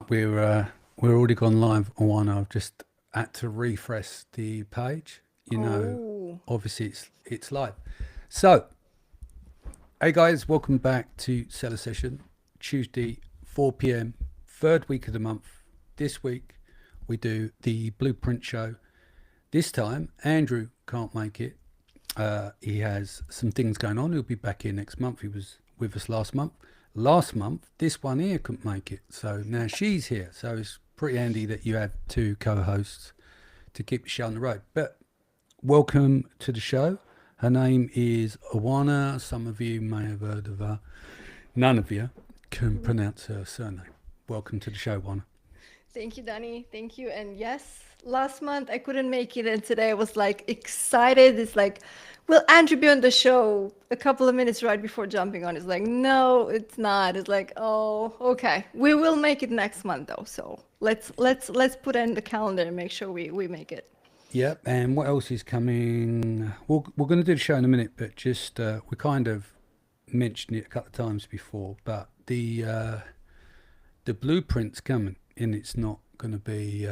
We're already gone live on. I've just had to refresh the page. Oh, Obviously it's live. So, hey guys, welcome back to Seller Session, Tuesday, 4 p.m., third week of the month. This week we do the Blueprint Show. This time Andrew can't make it. He has some things going on. He'll be back here next month. He was with us last month. Last month, this one here couldn't make it. So now she's here. So it's pretty handy that you have two co hosts to keep the show on the road. But welcome to the show. Her name is Awana. Some of you may have heard of her. None of you can pronounce her surname. Welcome to the show, Awana. thank you, Danny. Thank you. And yes, last month I couldn't make it, and today I was like excited. It's like, will Andrew be on the show? A couple of minutes right before jumping on, it's like, no, it's not. It's like, oh, okay, we will make it next month though. So let's put it in the calendar and make sure we make it. Yep. And what else is coming? We're going to do the show in a minute, but just we kind of mentioned it a couple of times before. But the blueprint's coming, and it's not going to be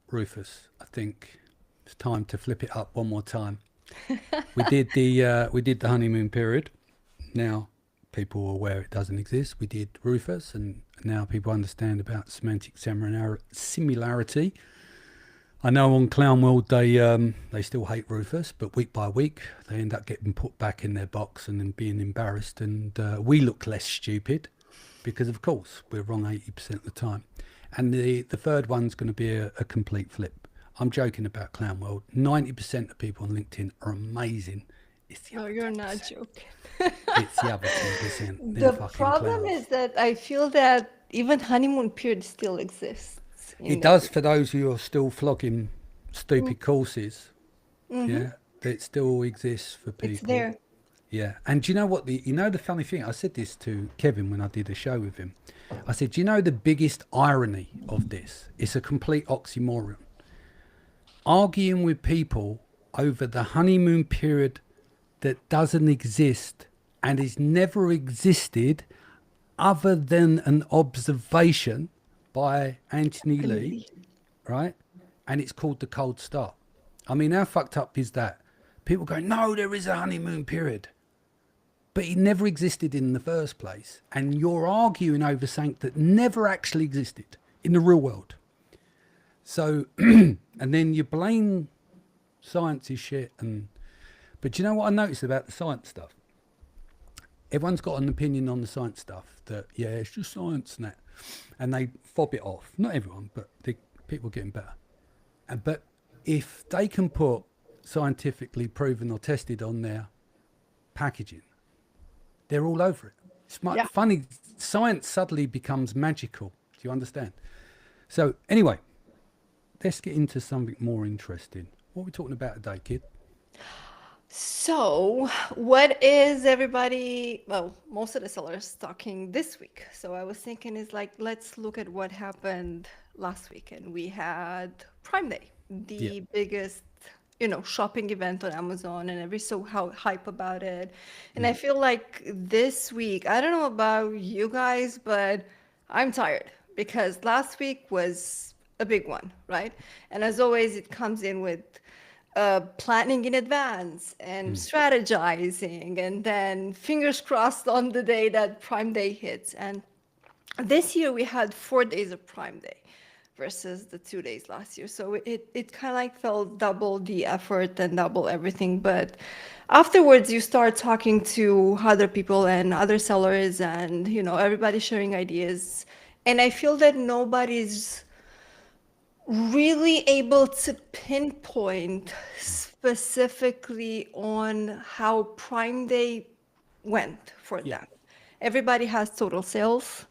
Rufus. I think it's time to flip it up one more time. We did the honeymoon period. Now people are aware it doesn't exist. We did Rufus, and now people understand about semantic similarity. I know on Clown World they still hate Rufus, but week by week they end up getting put back in their box and then being embarrassed, and we look less stupid because of course we're wrong 80% of the time. And the third one's going to be a complete flip. I'm joking about Clown World. 90% of people on LinkedIn are amazing. It's the No, other you're not 10%. joking. It's the other 10%. They're The fucking problem clowns. is that I feel that even honeymoon period still exists in It there. does for those who are still flogging stupid courses. Mm-hmm. Yeah, it still exists for It's people. there. Yeah, and do you know what the funny thing? I said this to Kevin when I did a show with him. I said, do you know the biggest irony of this? It's a complete oxymoron. Arguing with people over the honeymoon period that doesn't exist and has never existed other than an observation by Anthony Lee, Really. right? And it's called the cold start. I mean, how fucked up is that? People go, no, there is a honeymoon period, but it never existed in the first place. And you're arguing over something that never actually existed in the real world. So, and then you blame science is shit. But you know what I noticed about the science stuff? Everyone's got an opinion on the science stuff that, yeah, it's just science and that. And they fob it off. Not everyone, but people are getting better. But if they can put scientifically proven or tested on their packaging, they're all over it. It's Yeah. funny. Science suddenly becomes magical. Do you understand? So anyway, let's get into something more interesting. What are we talking about today, kid? So, what is everybody, well, most of the sellers talking this week? So, I was thinking is like, let's look at what happened last week. And we had Prime Day, Yeah. the biggest, shopping event on Amazon, and every so how hype about it. And I Mm. feel like this week, I don't know about you guys, but I'm tired because last week was a big one, right? And as always, it comes in with planning in advance and Mm. strategizing, and then fingers crossed on the day that Prime Day hits. And this year we had 4 days of Prime Day versus the 2 days last year. So it kind of like felt double the effort and double everything. But afterwards, you start talking to other people and other sellers, and everybody sharing ideas. And I feel that nobody's really able to pinpoint specifically on how Prime Day went for Yeah. them. Everybody has total sales,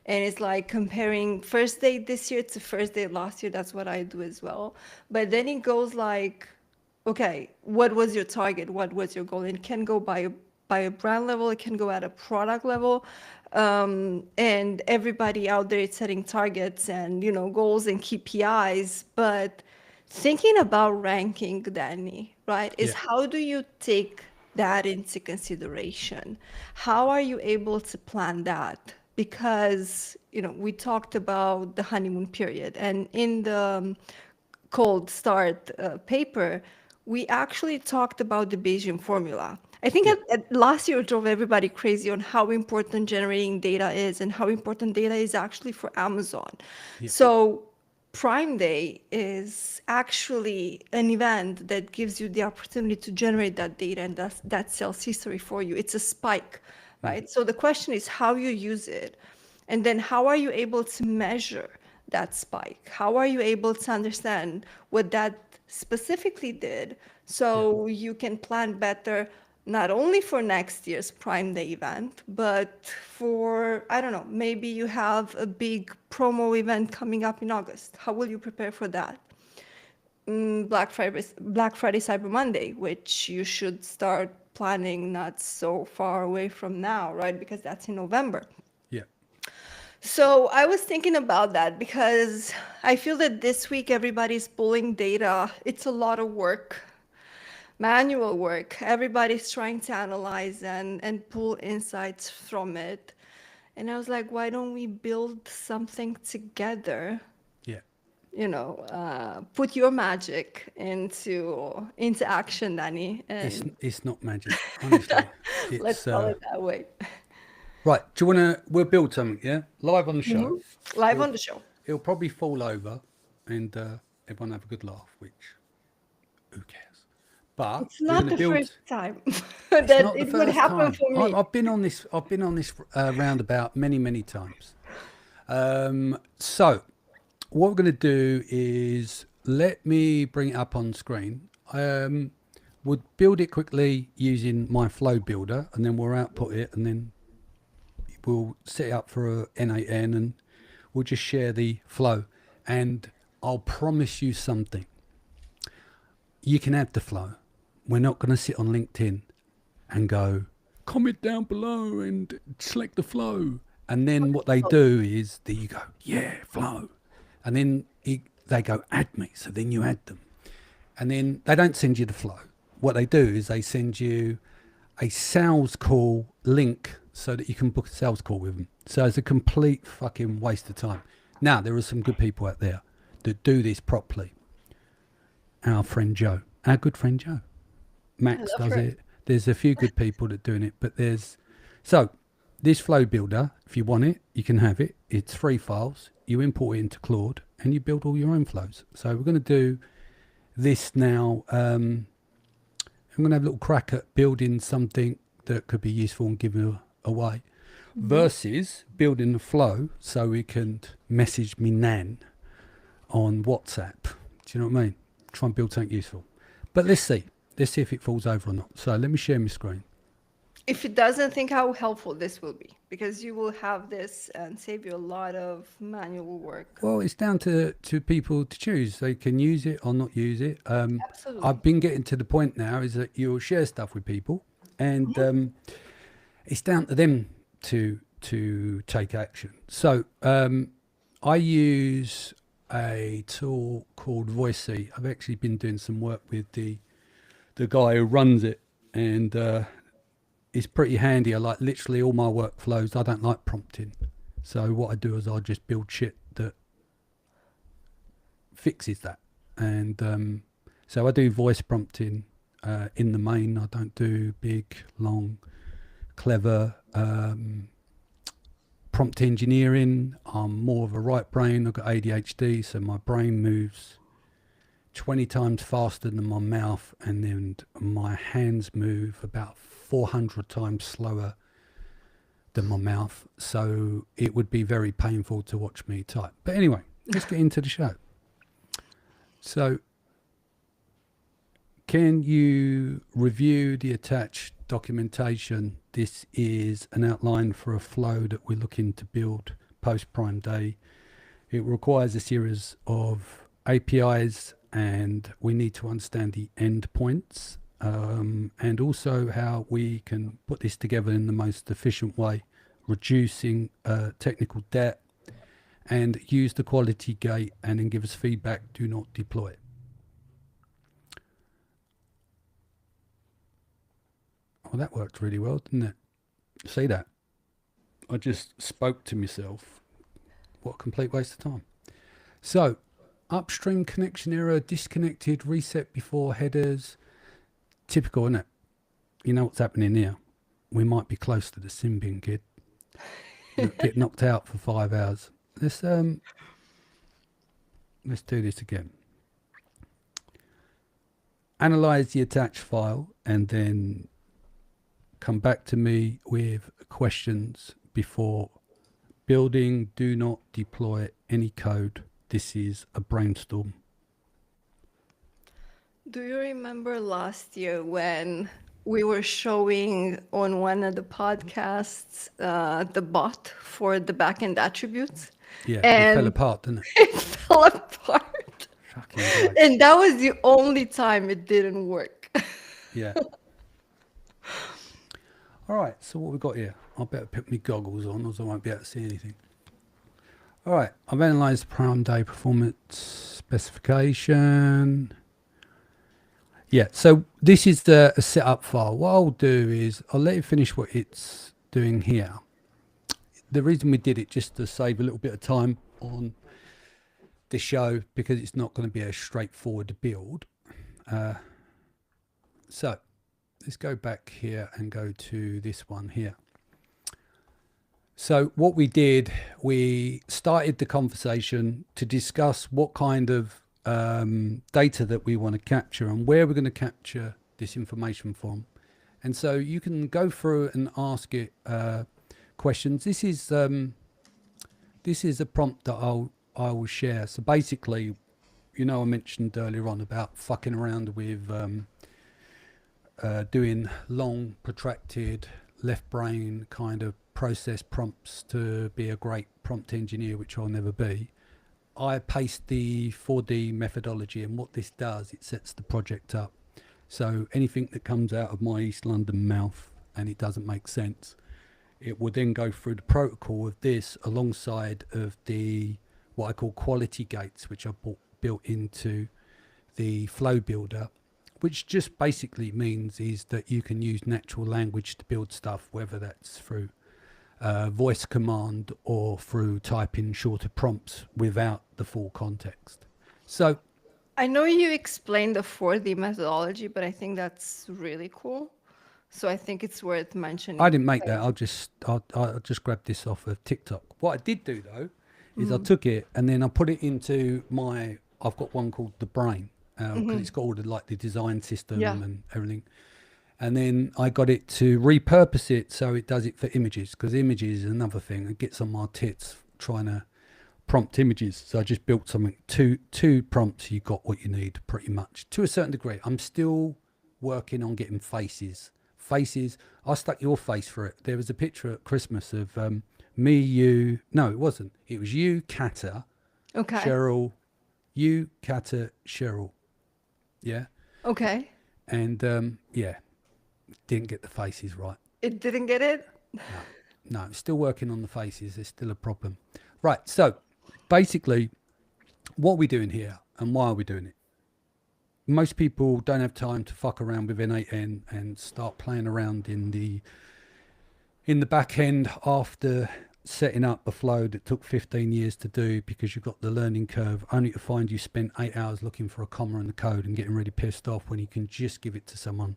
and it's like comparing first day this year to first day last year. That's what I do as well. But then it goes like, okay, what was your target? What was your goal? And it can go by a brand level, it can go at a product level. And everybody out there is setting targets and goals and KPIs. But thinking about ranking, Danny, right, is Yeah. how do you take that into consideration? How are you able to plan that? because, we talked about the honeymoon period. And in the Cold Start paper, we actually talked about the Bayesian formula. I think last year drove everybody crazy on how important generating data is and how important data is actually for Amazon. So Prime Day is actually an event that gives you the opportunity to generate that data and that sales history for you. It's a spike, right? So the question is how you use it. And then how are you able to measure that spike? How are you able to understand what that specifically did so you can plan better, not only for next year's Prime Day event, but for, I don't know, maybe you have a big promo event coming up in August. How will you prepare for that? Black Friday, Cyber Monday, which you should start planning not so far away from now, right? Because that's in November. Yeah. So I was thinking about that because I feel that this week everybody's pulling data. It's a lot of work, manual work. Everybody's trying to analyze and pull insights from it. And I was like, why don't we build something together? Yeah. Put your magic into action, Danny. And It's not magic, honestly. let's call it that way. Right. Do you want to? We'll build something, yeah? Live on the show. Live on the show. It'll probably fall over and everyone have a good laugh, which who cares? But It's not the build, first time it's that not the it would first happen time. for me. I've been on this roundabout many times. So what we're going to do is let me bring it up on screen. We'll build it quickly using my flow builder, and then we'll output it, and then we'll set it up for a N8N, and we'll just share the flow. And I'll promise you something. You can add the flow. We're not going to sit on LinkedIn and go, comment down below and select the flow. And then what they do is that you go, yeah, flow. And then they go, add me. So then you add them. And then they don't send you the flow. What they do is they send you a sales call link so that you can book a sales call with them. So it's a complete fucking waste of time. Now, there are some good people out there that do this properly. Our friend Joe, our good friend Joe. Max does it. There's a few good people that are doing it, but so this flow builder, if you want it, you can have it. It's 3 files. You import it into Claude and you build all your own flows. So we're going to do this now. I'm going to have a little crack at building something that could be useful and give it away versus building the flow so we can message me nan on WhatsApp. Do you know what I mean? Try and build something useful. But let's see if it falls over or not. So let me share my screen. If it doesn't, think how helpful this will be, because you will have this and save you a lot of manual work. Well, it's down to people to choose. They can use it or not use it. Absolutely. I've been getting to the point now is that you'll share stuff with people, and it's down to them to take action. So I use a tool called Voicey. I've actually been doing some work with the guy who runs it, and it's pretty handy. I like literally all my workflows. I don't like prompting. So what I do is I just build shit that fixes that. And so I do voice prompting in the main. I don't do big, long, clever prompt engineering. I'm more of a right brain. I've got ADHD, so my brain moves 20 times faster than my mouth, and then my hands move about 400 times slower than my mouth. So it would be very painful to watch me type. But anyway, let's get into the show. So can you review the attached documentation? This is an outline for a flow that we're looking to build post Prime Day. It requires a series of APIs, and we need to understand the endpoints, and also how we can put this together in the most efficient way, reducing technical debt, and use the quality gate and then give us feedback. Do not deploy it. Oh, that worked really well, didn't it? See that? I just spoke to myself. What a complete waste of time. So, upstream connection error, disconnected, reset before headers. Typical, isn't it? You know what's happening here? We might be close to the sin bin, kid. Get knocked out for 5 hours. Let's do this again. Analyze the attached file and then come back to me with questions before building. Do not deploy any code. This is a brainstorm. Do you remember last year when we were showing on one of the podcasts the bot for the backend attributes? Yeah, And it fell apart, didn't it? it fell apart. Fucking right. And that was the only time it didn't work. Yeah. All right, so what we got here? I better put my goggles on, or I won't be able to see anything. All right, I've analysed the Prime Day performance specification. Yeah, so this is a setup file. What I'll do is I'll let it finish what it's doing here. The reason we did it just to save a little bit of time on the show, because it's not going to be a straightforward build. So let's go back here and go to this one here. So what we did, we started the conversation to discuss what kind of data that we want to capture and where we're going to capture this information from. And so you can go through and ask it questions. This is a prompt that I will share. So basically, I mentioned earlier on about fucking around with doing long, protracted, left brain kind of process prompts to be a great prompt engineer, which I'll never be. I paste the 4D methodology, and what this does, it sets the project up. So anything that comes out of my East London mouth and it doesn't make sense, it will then go through the protocol of this alongside of the what I call quality gates, which are built into the flow builder, which just basically means is that you can use natural language to build stuff, whether that's through voice command or through typing shorter prompts without the full context. So I know you explained the 4D methodology, but I think that's really cool. So I think it's worth mentioning. I didn't make that. I'll just grab this off of TikTok. What I did do though is I took it and then I put it into I've got one called the Brain, because it's got all the design system and everything. And then I got it to repurpose it so it does it for images, because images is another thing. It gets on my tits trying to prompt images. So I just built something, two prompts, you got what you need pretty much to a certain degree. I'm still working on getting faces. I stuck your face for it. There was a picture at Christmas of me, you. No, it wasn't. It was you, Kata, Okay. Cheryl, you, Kata, Cheryl. Yeah. Okay. And didn't get the faces right. It didn't get it? No, still working on the faces. There's still a problem. Right. So basically, what are we doing here and why are we doing it? Most people don't have time to fuck around with N8N and start playing around in the back end after setting up a flow that took 15 years to do, because you've got the learning curve, only to find you spent 8 hours looking for a comma in the code and getting really pissed off when you can just give it to someone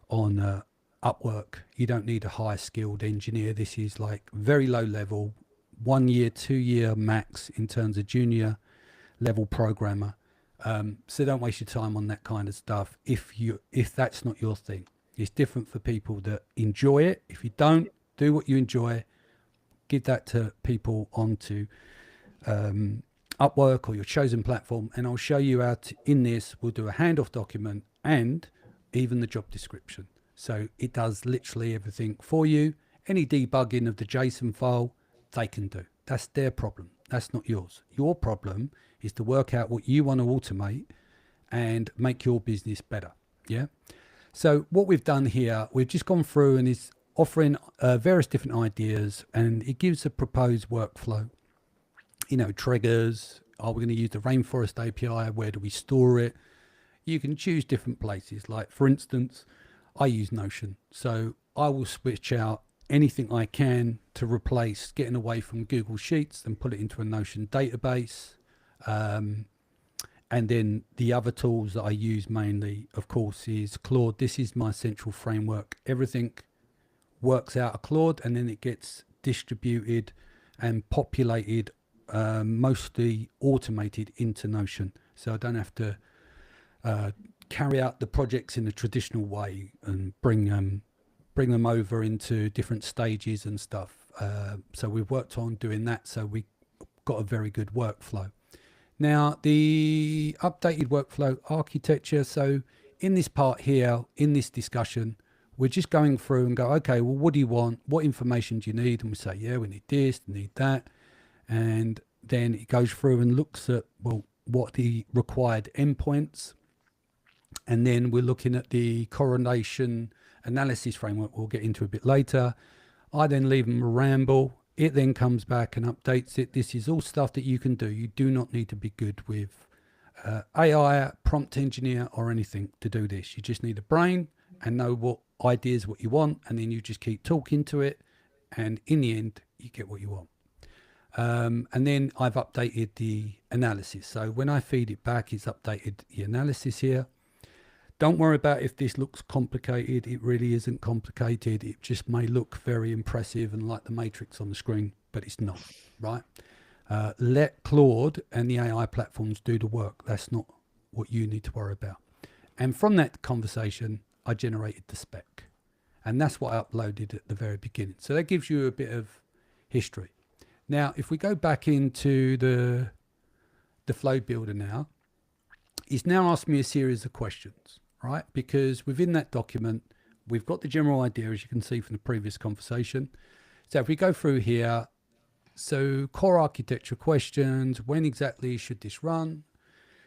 on Upwork. You don't need a high skilled engineer. This is like very low level, 1 year, 2 year max in terms of junior level programmer. So don't waste your time on that kind of stuff if that's not your thing. It's different for people that enjoy it. If you don't do what you enjoy, give that to people onto Upwork or your chosen platform, and I'll show you how to, in this we'll do a handoff document and even the job description. So it does literally everything for you. Any debugging of the JSON file, they can do. That's their problem. That's not yours. Your problem is to work out what you want to automate and make your business better. Yeah. So what we've done here, we've just gone through and is offering various different ideas, and it gives a proposed workflow. Triggers. Are we going to use the Rainforest API? Where do we store it? You can choose different places. Like for instance, I use Notion. So I will switch out anything I can to replace getting away from Google Sheets and put it into a Notion database. And then the other tools that I use mainly, of course, is Claude. This is my central framework. Everything works out of Claude, and then it gets distributed and populated, mostly automated into Notion. So I don't have to carry out the projects in a traditional way and bring them over into different stages and stuff. So we've worked on doing that. So we got a very good workflow. Now, the updated workflow architecture. So in this part here, in this discussion, we're just going through and go, okay, well, what do you want? What information do you need? And we say, yeah, we need this, need that. And then it goes through and looks at, well, what the required endpoints. And then we're looking at the correlation analysis framework we'll get into a bit later. I then leave them a ramble. It then comes back and updates it. This is all stuff that you can do. You do not need to be good with AI, prompt engineer, or anything to do this. You just need a brain and know what ideas, what you want, and then you just keep talking to it. And in the end, you get what you want. And then I've updated the analysis. So when I feed it back, it's updated the analysis here. Don't worry about if this looks complicated. It really isn't complicated. It just may look very impressive and like the Matrix on the screen, but it's not, right? Let Claude and the AI platforms do the work. That's not what you need to worry about. And from that conversation, I generated the spec. And that's what I uploaded at the very beginning. So that gives you a bit of history. Now, if we go back into the Flow Builder now, it's now asked me a series of questions, right? Because within that document, we've got the general idea, as you can see from the previous conversation. So if we go through here, so core architecture questions, when exactly should this run?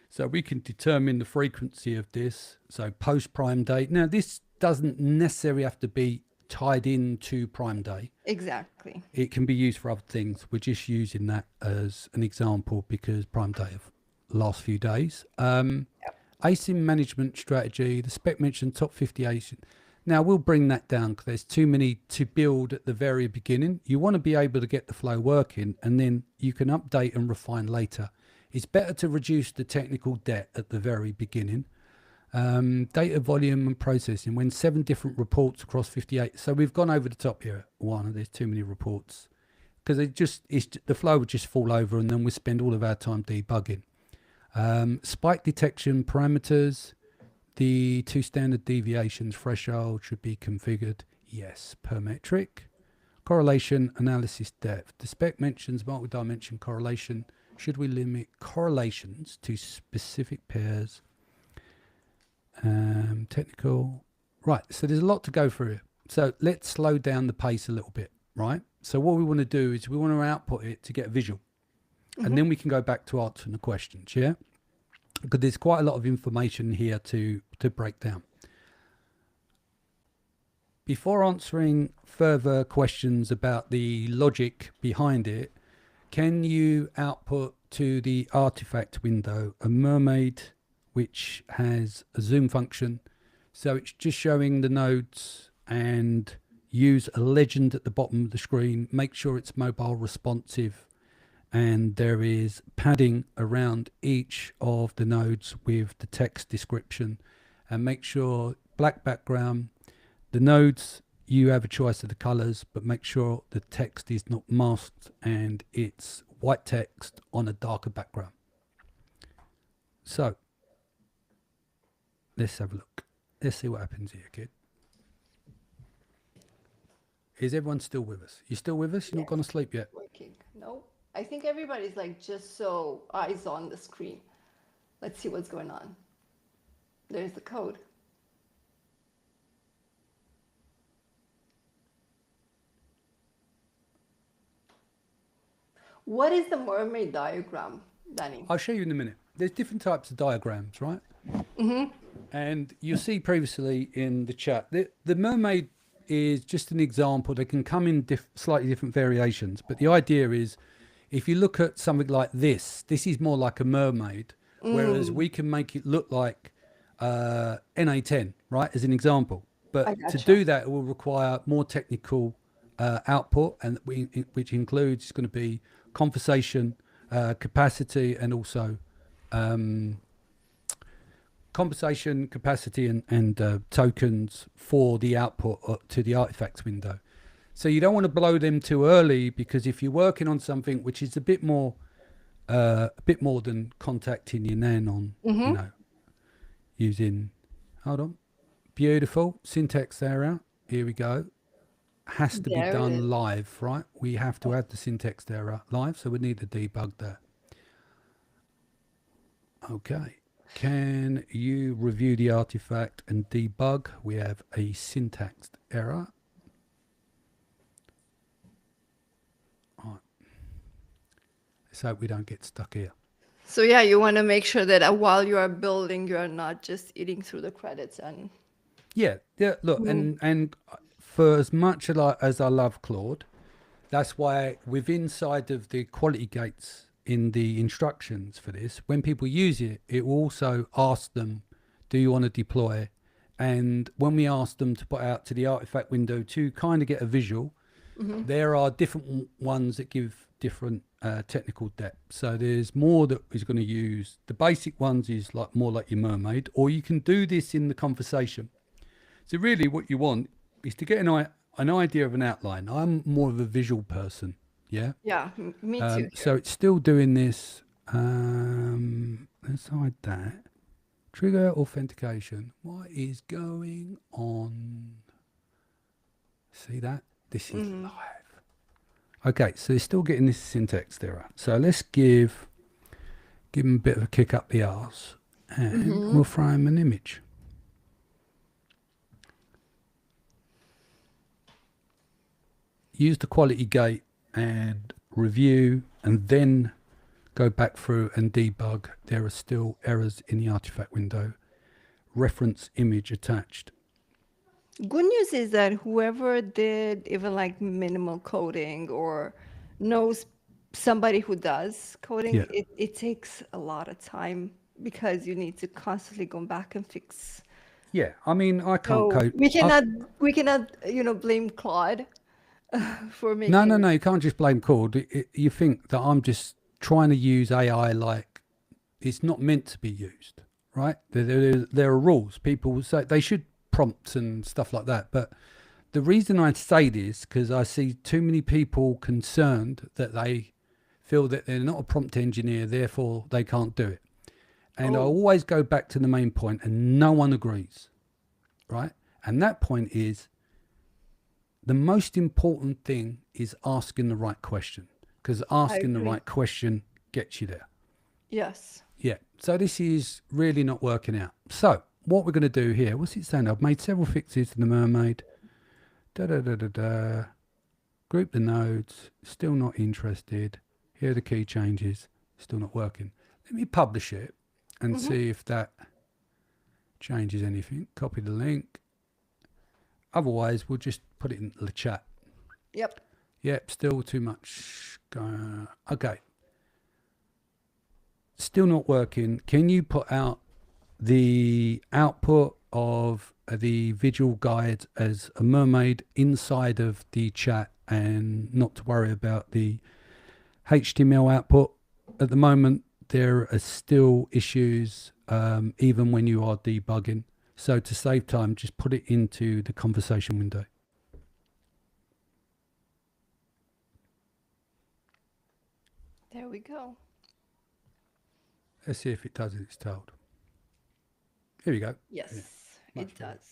So we can determine the frequency of this. So post Prime Day. Now, this doesn't necessarily have to be tied into Prime Day. Exactly. It can be used for other things. We're just using that as an example because Prime Day of last few days. ASIN management strategy, the spec mentioned top 50 ASIN. Now we'll bring that down because there's too many to build at the very beginning. You want to be able to get the flow working and then you can update and refine later. It's better to reduce the technical debt at the very beginning. Data volume and processing, when 7 different reports across 58. So we've gone over the top here. One, there's too many reports because the flow would just fall over and then we spend all of our time debugging. Spike detection parameters, the 2 standard deviations threshold should be configured. Yes, per metric. Correlation analysis depth. The spec mentions multi-dimension correlation. Should we limit correlations to specific pairs? Technical. Right, so there's a lot to go through here. So let's slow down the pace a little bit, right? So what we want to do is we want to output it to get a visual. And then we can go back to answering the questions, yeah? Because there's quite a lot of information here to break down. Before answering further questions about the logic behind it, can you output to the artifact window a mermaid which has a zoom function? So it's just showing the nodes and use a legend at the bottom of the screen. Make sure it's mobile responsive. And there is padding around each of the nodes with the text description, and make sure black background. The nodes, you have a choice of the colors, but make sure the text is not masked and it's white text on a darker background. So let's have a look. Let's see what happens here, kid. Is everyone still with us? You still with us? You're not gone to sleep yet? Working. No. I think everybody's like just so eyes on the screen. Let's see what's going on. There's the code. What is the mermaid diagram, Danny? I'll show you in a minute. There's different types of diagrams, right? And you'll see previously in the chat, the mermaid is just an example. They can come in slightly different variations, but the idea is, if you look at something like this is more like a mermaid, whereas we can make it look like NA10, right, as an example. But to do that, it will require more technical output, and which includes it's going to be conversation capacity and also conversation capacity and tokens for the output to the artifacts window. So you don't want to blow them too early, because if you're working on something which is a bit more than contacting your nan on, you know, using, hold on, beautiful syntax there out. Here we go. Has to be There it is. done live, right? We have to add the syntax there live, so we need to debug that. Okay. Can you review the artifact and debug? We have a syntax error. All right. Let's hope we don't get stuck here. So yeah, you want to make sure that while you are building, you are not just eating through the credits and. Yeah. Look, and for as much as I love Claude, that's why within inside of the quality gates in the instructions for this, when people use it, it will also ask them, do you want to deploy? And when we ask them to put out to the artifact window to kind of get a visual, there are different ones that give different technical depth. So there's more that is going to use. The basic ones is like more like your mermaid, or you can do this in the conversation. So really what you want is to get an idea of an outline. I'm more of a visual person. Yeah. Yeah, me too. So it's still doing this. Let's hide that. Trigger authentication. What is going on? See that? This is live. Okay, so it's still getting this syntax error. So let's give him a bit of a kick up the arse, and we'll throw him an image. Use the quality gate and review, and then go back through and debug. There are still errors in the artifact window. Reference image attached. Good news is that whoever did even like minimal coding or knows somebody who does coding, Yeah. it takes a lot of time because you need to constantly go back and fix. Yeah, I mean, I can't So code. we cannot blame Claude for making. No, you can't just blame Claude. You think that I'm just trying to use AI like it's not meant to be used, right? There are rules. People will say they should prompts and stuff like that. But the reason I say this, because I see too many people concerned that they feel that they're not a prompt engineer, therefore they can't do it. And I always go back to the main point, and no one agrees, right? And that point is the most important thing is asking the right question, because asking the agree. right question gets you there. Yes. Yeah. So this is really not working out. So what we're going to do here, what's it saying? I've made several fixes to the mermaid. Group the nodes. Still not interested. Here are the key changes. Still not working. Let me publish it and see if that changes anything. Copy the link. Otherwise, we'll just put it in the chat. Yep. Yep, still too much. Okay. Still not working. Can you put out the output of the visual guide as a mermaid inside of the chat, and not to worry about the HTML output? At the moment, there are still issues even when you are debugging. So to save time, just put it into the conversation window. There we go. Let's see if it does as it's told. Here we go. Yes, much it better. does.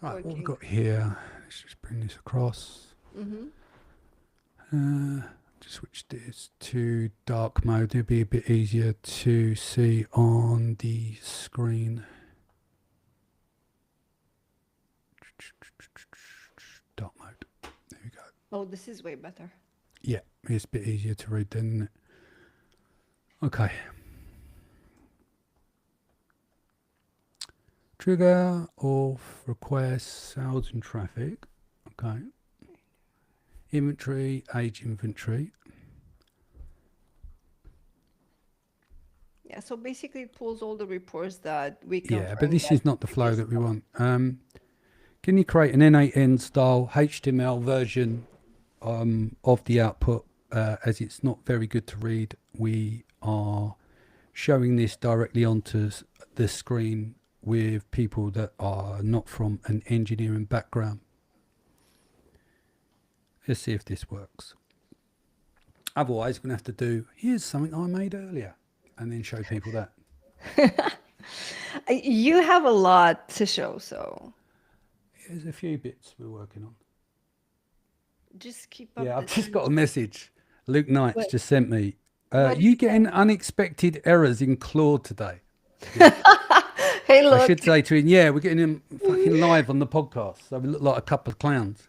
Right, what we've Working. got here, let's just bring this across. Just switch this to dark mode. It'll be a bit easier to see on the screen. Dark mode. There we go. Oh, this is way better. Yeah, it's a bit easier to read then, isn't it? Okay. Trigger of requests, sales and traffic. Okay. Inventory, age inventory. Yeah, so basically it pulls all the reports that we Yeah, but confirmed this that is not the it flow is that we not. want. Can you create an N8N style HTML version of the output, as it's not very good to read? We are showing this directly onto the screen with people that are not from an engineering background. Let's see if this works. Otherwise, we're going to have to do, here's something I made earlier, and then show people that. You have a lot to show, so Here's a few bits we're working on. just keep up Yeah, the I've just got a tempo. message. Luke Knights What, just sent me. what did You he say? getting unexpected errors in Claude today? Yeah. Hey, I look. should say to him, yeah, we're getting him fucking live on the podcast. So we look like a couple of clowns.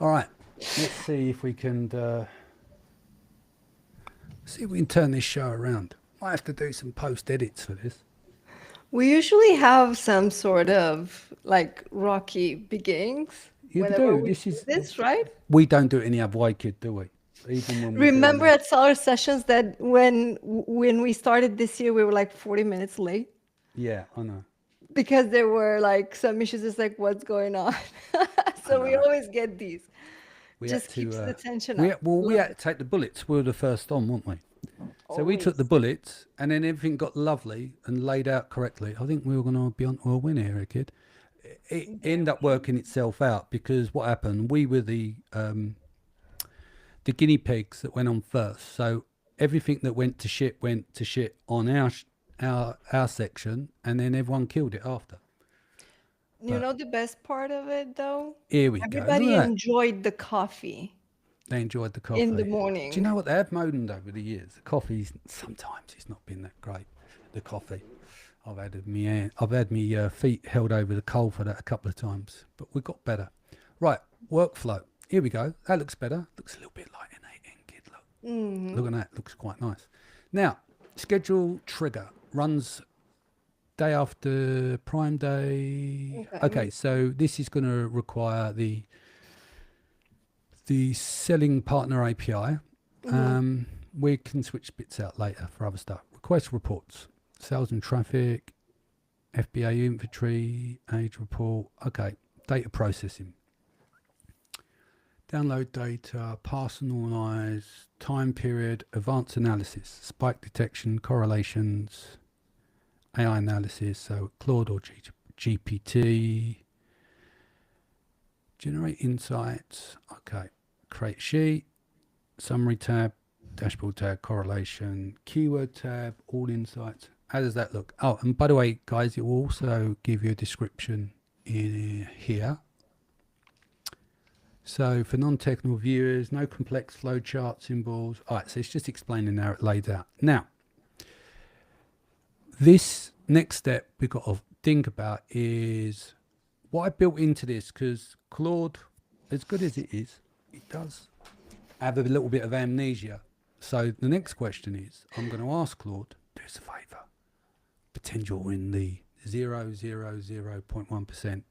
All right. Let's see if we can turn this show around. Might have to do some post edits for this. We usually have some sort of like rocky beginnings You whenever do. we This do is this, right? we don't do it any other way, kid, do we? Even when we're doing Remember that. at Solar Sessions that when we started this year, we were like 40 minutes late Yeah, I know. because there were like some issues. It's like, what's going on? So we know. always get these. We Just had to. keeps the tension We up. we Love had it. to take the bullets. We were the first on, weren't we? So we took the Always. bullets, and then everything got lovely and laid out correctly. I think we were going to be onto a win here, kid. It ended up working itself out because what happened? We were the guinea pigs that went on first. So everything that went to shit on our section, and then everyone killed it after. You know the best part of it though? Here we go. Look Everybody at that. enjoyed the coffee They enjoyed the in the coffee. Do you morning. know what they have moaned over the years? The coffee's sometimes it's not been that great. The coffee, I've had me feet held over the coal for that a couple of times, but we got better. Right, workflow. Here we go. That looks better. Looks a little bit like an 8N kid. Look at that. Looks quite nice. Now, schedule trigger runs day after Prime Day. Okay, so this is going to require the selling partner API. We can switch bits out later for other stuff. Request reports, sales and traffic, FBA inventory, age report. Okay, data processing. Download data, parse and normalize, time period, advanced analysis, spike detection, correlations, AI analysis, so Claude or GPT. Generate insights. Okay. Create sheet, summary tab, dashboard tab, correlation, keyword tab, all insights. How does that look? Oh, and by the way, guys, it will also give you a description in here. So for non-technical viewers, no complex flowchart symbols. All right, so it's just explaining how it laid out. Now, this next step we've got to think about is what I built into this, because Claude, as good as it is, it does have a little bit of amnesia. So the next question is, I'm going to ask Claude, do us a favour, pretend you're in the 0.1%,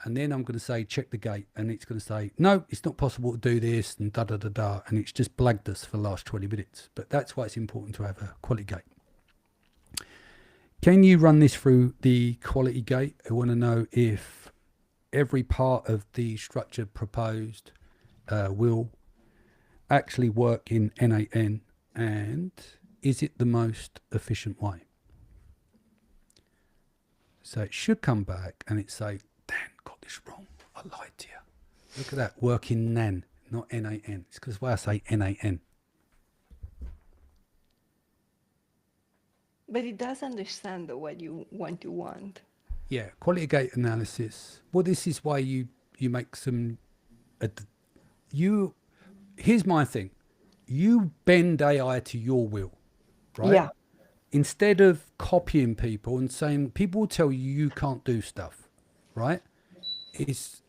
and then I'm going to say check the gate, and it's going to say no, it's not possible to do this, and da da da da, and it's just blagged us for the last 20 minutes. But that's why it's important to have a quality gate. Can you run this through the quality gate? I want to know if every part of the structure proposed will actually work in N8N, and is it the most efficient way? So it should come back and it say, Dan, got this wrong. I lied to you. Look at that, work in NAN, not N8N. It's because why I say N8N. But it does understand what you want. Yeah, quality gate analysis. Well, this is why you make some. Here's my thing. You bend AI to your will, right? Yeah. Instead of copying people and saying people will tell you can't do stuff, right?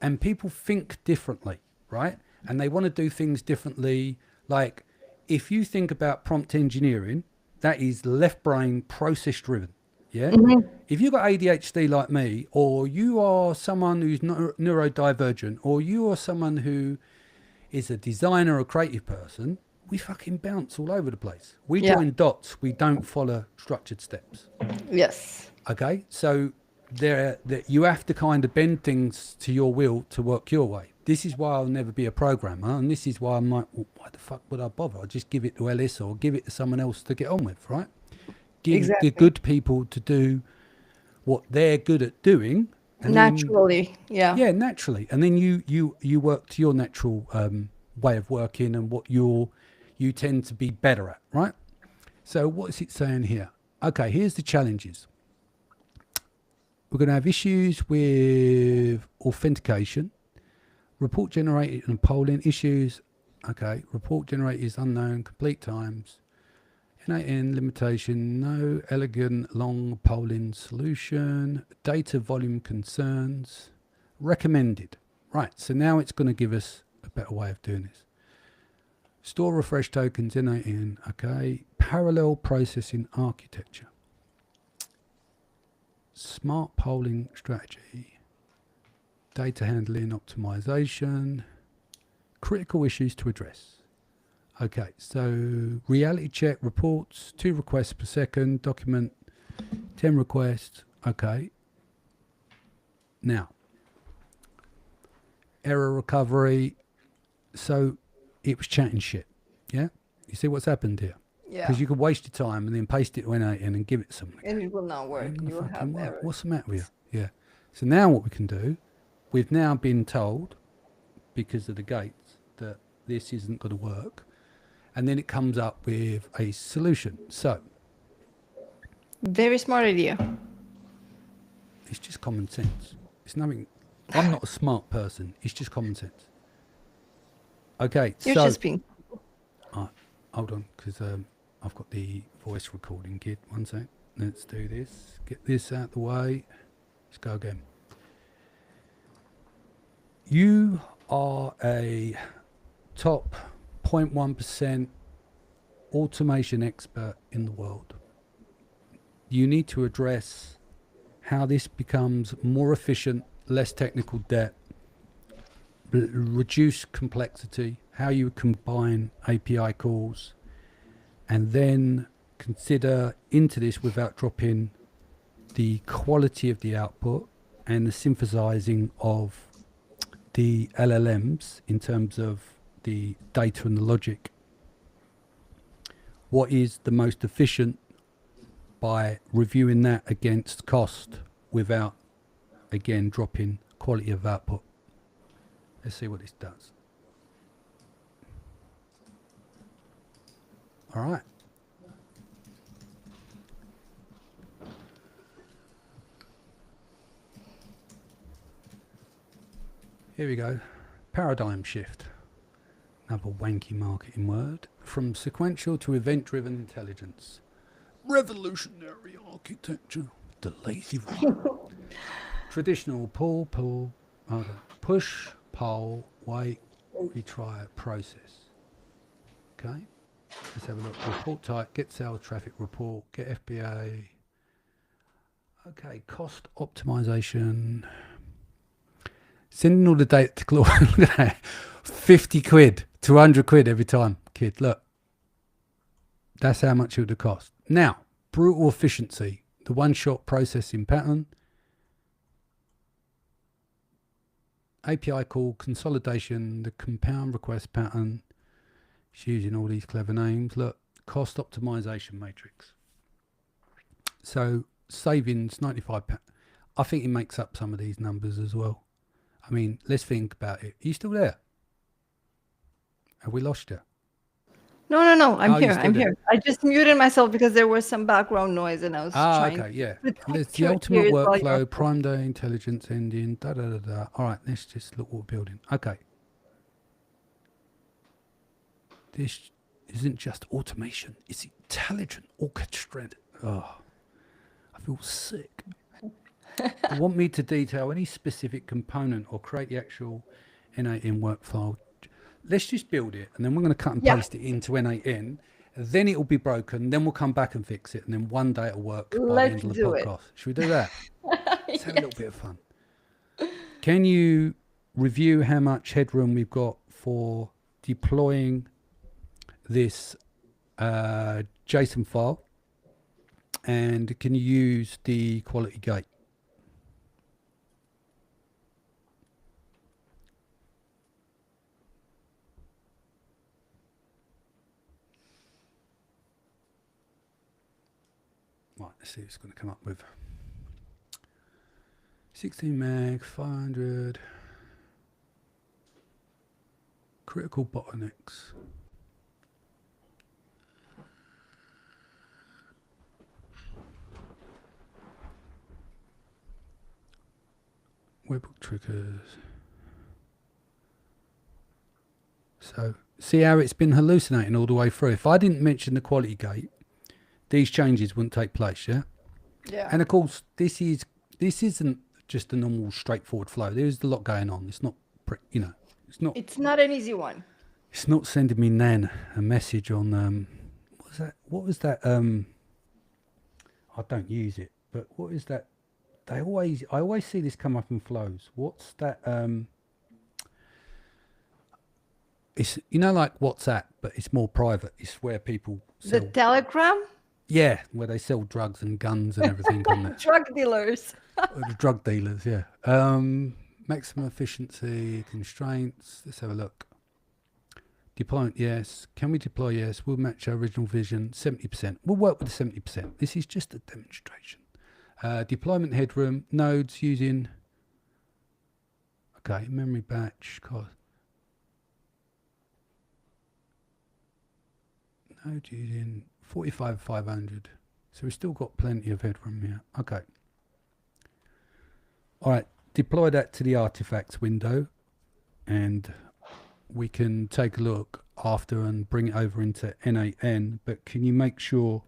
And people think differently, right? And they want to do things differently. Like if you think about prompt engineering, that is left brain process driven. Yeah. If you've got ADHD like me, or you are someone who's neurodivergent, or you are someone who is a designer or creative person, we fucking bounce all over the place. We Yeah. join dots. We don't follow structured steps. Yes. Okay, so that you have to kind of bend things to your will to work your way. This is why I'll never be a programmer, and this is why I'm like, well, why the fuck would I bother? I'll just give it to Ellis or give it to someone else to get on with, right? Give Exactly. the good people to do what they're good at doing. And Naturally. Yeah. yeah, naturally. And then you work to your natural way of working and what you tend to be better at, right? So what is it saying here? Okay, here's the challenges. We're going to have issues with authentication, report generated and polling issues. Okay, report generated is unknown, complete times, N8N limitation, no elegant long polling solution, data volume concerns, recommended. Right, so now it's going to give us a better way of doing this. Store refresh tokens, N8N, okay, parallel processing architecture. Smart polling strategy, data handling optimization, critical issues to address. Okay, so reality check reports, 2 requests per second, document 10 requests. Okay. Now, error recovery. So it was chatting shit. Yeah. You see what's happened here? Yeah. Because you could waste your time and then paste it to N8N and give it to someone. And it will not work. Ain't gonna You will fucking have work. errors. What's the matter with you? Yeah. So now what we can do, we've now been told, because of the gates, that this isn't going to work. And then it comes up with a solution. So Very smart idea. it's just common sense. It's nothing. I'm not a smart person. It's just common sense. Okay. You're so just being. hold on, because I've got the voice recording kit. One sec. Let's do this. Get this out the way. Let's go again. You are a top 0.1% automation expert in the world. You need to address how this becomes more efficient, less technical debt, reduce complexity, how you combine API calls, and then consider into this without dropping the quality of the output and the synthesizing of the LLMs in terms of the data and the logic. What is the most efficient by reviewing that against cost without, again, dropping quality of output. Let's see what this does. All right. Here we go. Paradigm shift. Another wanky marketing word. From sequential to event-driven intelligence. Revolutionary architecture. The lazy one. Traditional pull, push, poll, wait, retry, process. Okay. Let's have a look. Report type, get sales traffic report, get FBA. Okay, cost optimization. Sending all the data to Claude. 50 quid, 200 quid every time. Kid, look. That's how much it would have cost. Now, brutal efficiency. The one-shot processing pattern. API call, consolidation, the compound request pattern. It's using all these clever names. Look, cost optimization matrix. So savings, 95. I think it makes up some of these numbers as well. I mean, let's think about it. Are you still there? Have we lost you? No. I'm Oh, you're here. still I'm there. here. I just muted myself because there was some background noise and I was trying. Okay, yeah. to There's text the your ultimate ears while workflow, you're- prime day intelligence engine, da. All right, let's just look what we're building. Okay. This isn't just automation, it's intelligent, orchestrated. Oh, I feel sick. I want me to detail any specific component or create the actual N8N workflow. Let's just build it, and then we're going to cut and Yeah. paste it into N8N. Then it'll be broken. Then we'll come back and fix it, and then one day it'll work by the Let's end of the do it. podcast. Should we do that? Let's have a little bit of fun. Can you review how much headroom we've got for deploying this JSON file, and can you use the quality gate? Right, let's see what it's going to come up with. 16 meg, 500. Critical bottlenecks. Webhook triggers. So, see how it's been hallucinating all the way through. If I didn't mention the quality gate, these changes wouldn't take place, yeah? Yeah. And of course, this isn't just a normal straightforward flow. There's a lot going on. It's not, It's not an easy one. It's not sending me Nan a message on what was that? I don't use it, but what is that? I always see this come up in flows. What's that? It's like WhatsApp, but it's more private. It's where people The sell, Telegram, yeah, where they sell drugs and guns and everything on there. drug dealers. The drug dealers, yeah. Maximum efficiency constraints. Let's have a look. Deployment, yes. Can we deploy? Yes. We'll match our original vision. 70%. We'll work with the 70%. This is just a demonstration. Deployment headroom. Nodes using. Okay. Memory batch. Cost. Node using 45,500. So we've still got plenty of headroom here. Okay. All right. Deploy that to the artifacts window, and we can take a look after and bring it over into N8N, but can you make sure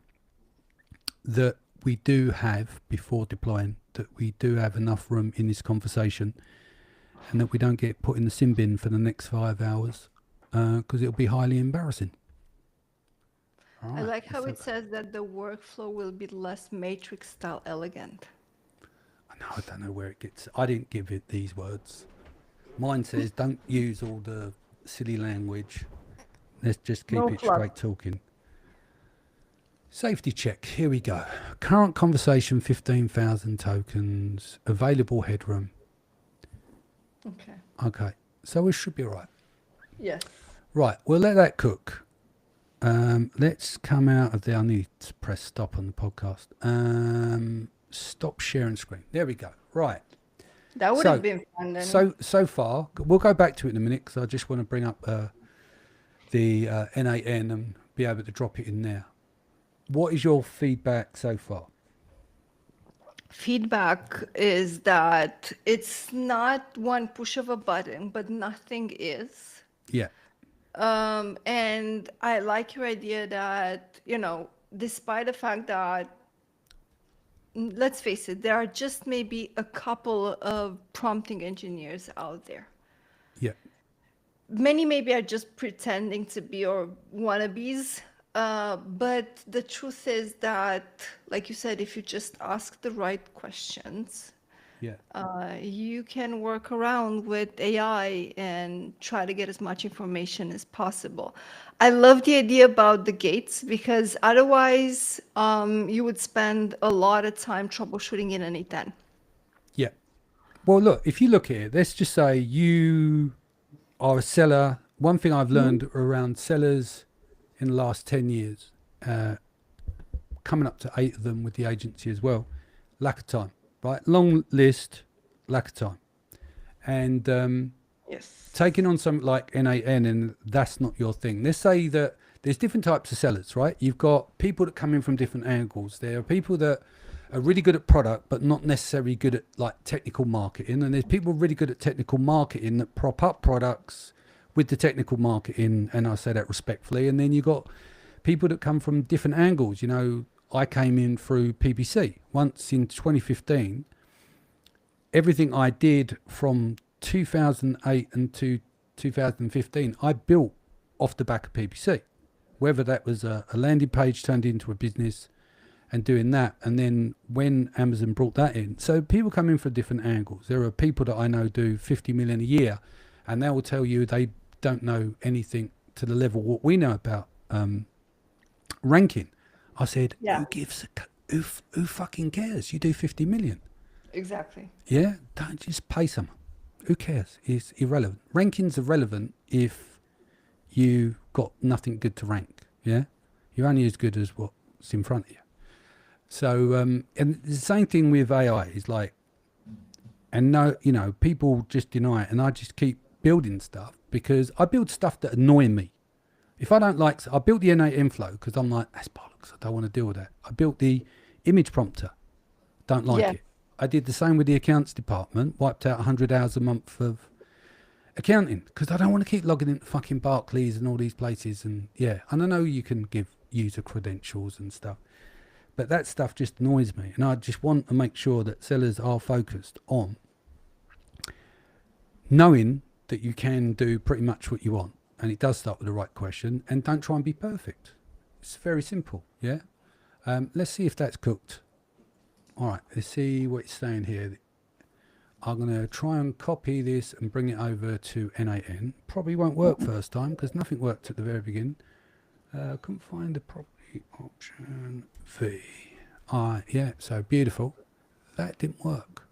that we do have, before deploying, that we do have enough room in this conversation and that we don't get put in the sin bin for the next 5 hours, because it'll be highly embarrassing. All I right, like how let's it says that the workflow will be less matrix style elegant. I don't know where it gets. I didn't give it these words. Mine says don't use all the silly language. Let's just keep No it fluff. straight talking. Safety check. Here we go. Current conversation, 15,000 tokens. Available headroom. Okay. Okay. So we should be all right. Yes. Right. We'll let that cook. Let's come out of there. I need to press stop on the podcast. Stop sharing screen. There we go. Right. That would So- have been fun then. So far, we'll go back to it in a minute because I just want to bring up the N8N and be able to drop it in there. What is your feedback so far? Feedback is that it's not one push of a button, but nothing is. Yeah. And I like your idea that, despite the fact that, let's face it, there are just maybe a couple of prompting engineers out there. Yeah. Many maybe are just pretending to be or wannabes. But the truth is that, like you said, if you just ask the right questions, Yeah. you can work around with AI and try to get as much information as possible. I love the idea about the gates because otherwise you would spend a lot of time troubleshooting in an E10. Yeah. Well, look, if you look here, let's just say you are a seller. One thing I've learned around sellers in the last 10 years, coming up to 8 of them with the agency as well, lack of time, right? Long list, lack of time. And Yes. taking on something like N8N, and that's not your thing. Let's say that there's different types of sellers, right? You've got people that come in from different angles. There are people that are really good at product, but not necessarily good at like technical marketing. And there's people really good at technical marketing that prop up products with the technical marketing. And I say that respectfully. And then you've got people that come from different angles. I came in through PPC once in 2015. Everything I did from 2008 and to 2015, I built off the back of PPC, whether that was a landing page turned into a business and doing that. And then when Amazon brought that in, so people come in from different angles. There are people that I know do 50 million a year, and they will tell you they don't know anything to the level what we know about ranking. I said, Yeah. who fucking cares? You do 50 million. Exactly. Yeah, don't just pay someone. Who cares? It's irrelevant. Ranking's irrelevant if you got nothing good to rank. Yeah, you're only as good as what's in front of you. So, and the same thing with AI is like, and no, you know, people just deny it, and I just keep building stuff because I build stuff that annoy me. If I don't like, I built the N8 Flow because I'm like, that's bollocks. I don't want to deal with that. I built the image prompter. Don't like Yeah. it. I did the same with the accounts department. Wiped out 100 hours a month of accounting because I don't want to keep logging into fucking Barclays and all these places. And yeah, and I know you can give user credentials and stuff, but that stuff just annoys me. And I just want to make sure that sellers are focused on knowing that you can do pretty much what you want. And it does start with the right question, and don't try and be perfect. It's very simple. Yeah. Let's see if that's cooked. All right. Let's see what it's saying here. I'm going to try and copy this and bring it over to N8N. Probably won't work first time because nothing worked at the very beginning. Couldn't find the property option V. Yeah, so beautiful. That didn't work.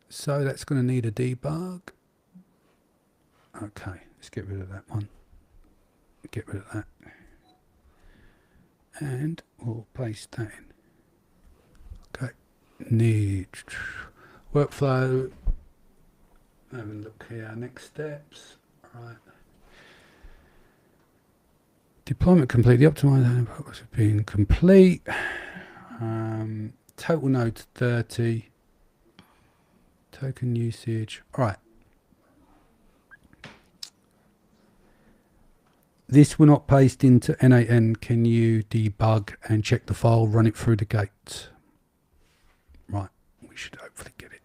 So that's going to need a debug. Okay, let's get rid of that one. Get rid of that. And we'll paste that in. Okay, need workflow. Have a look here. Next steps. Right. Deployment complete. The optimization has been complete. Total nodes 30. Token usage. All right. This will not paste into N8N. Can you debug and check the file, run it through the gate? Right. We should hopefully get it.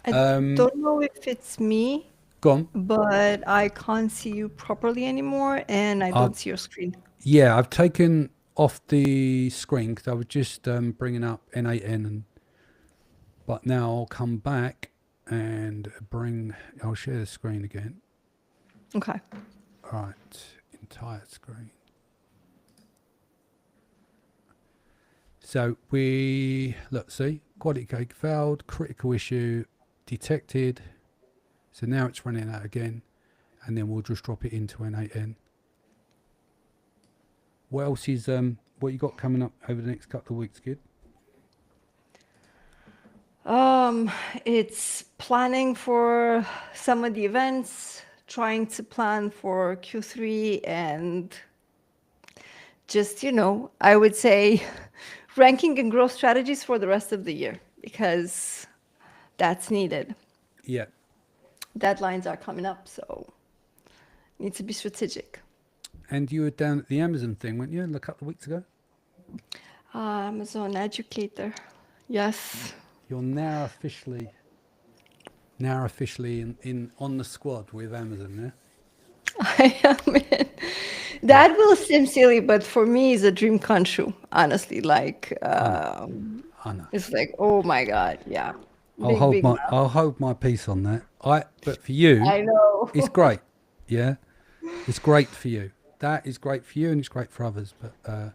I don't know if it's me, Go on. but I can't see you properly anymore, and I don't see your screen. Yeah, I've taken off the screen because I was just bringing up N8N, but now I'll come back and I'll share the screen again. Okay. All right, entire screen. So see, quality cake failed, critical issue detected. So now it's running out again, and then we'll just drop it into N8N. What else is what you got coming up over the next couple of weeks, kid? It's planning for some of the events, trying to plan for Q3, and just, I would say ranking and growth strategies for the rest of the year, because that's needed. Yeah. Deadlines are coming up, so need to be strategic. And you were down at the Amazon thing, weren't you, a couple of weeks ago? Amazon Educator, yes. You're now officially in on the squad with Amazon, yeah? I am in. That will seem silly, but for me, it's a dream come true, honestly. Like, I know. it's like, oh my God, yeah. I'll hold my peace on that. But for you, I know. it's great. Yeah, it's great for you. That is great for you, and it's great for others. But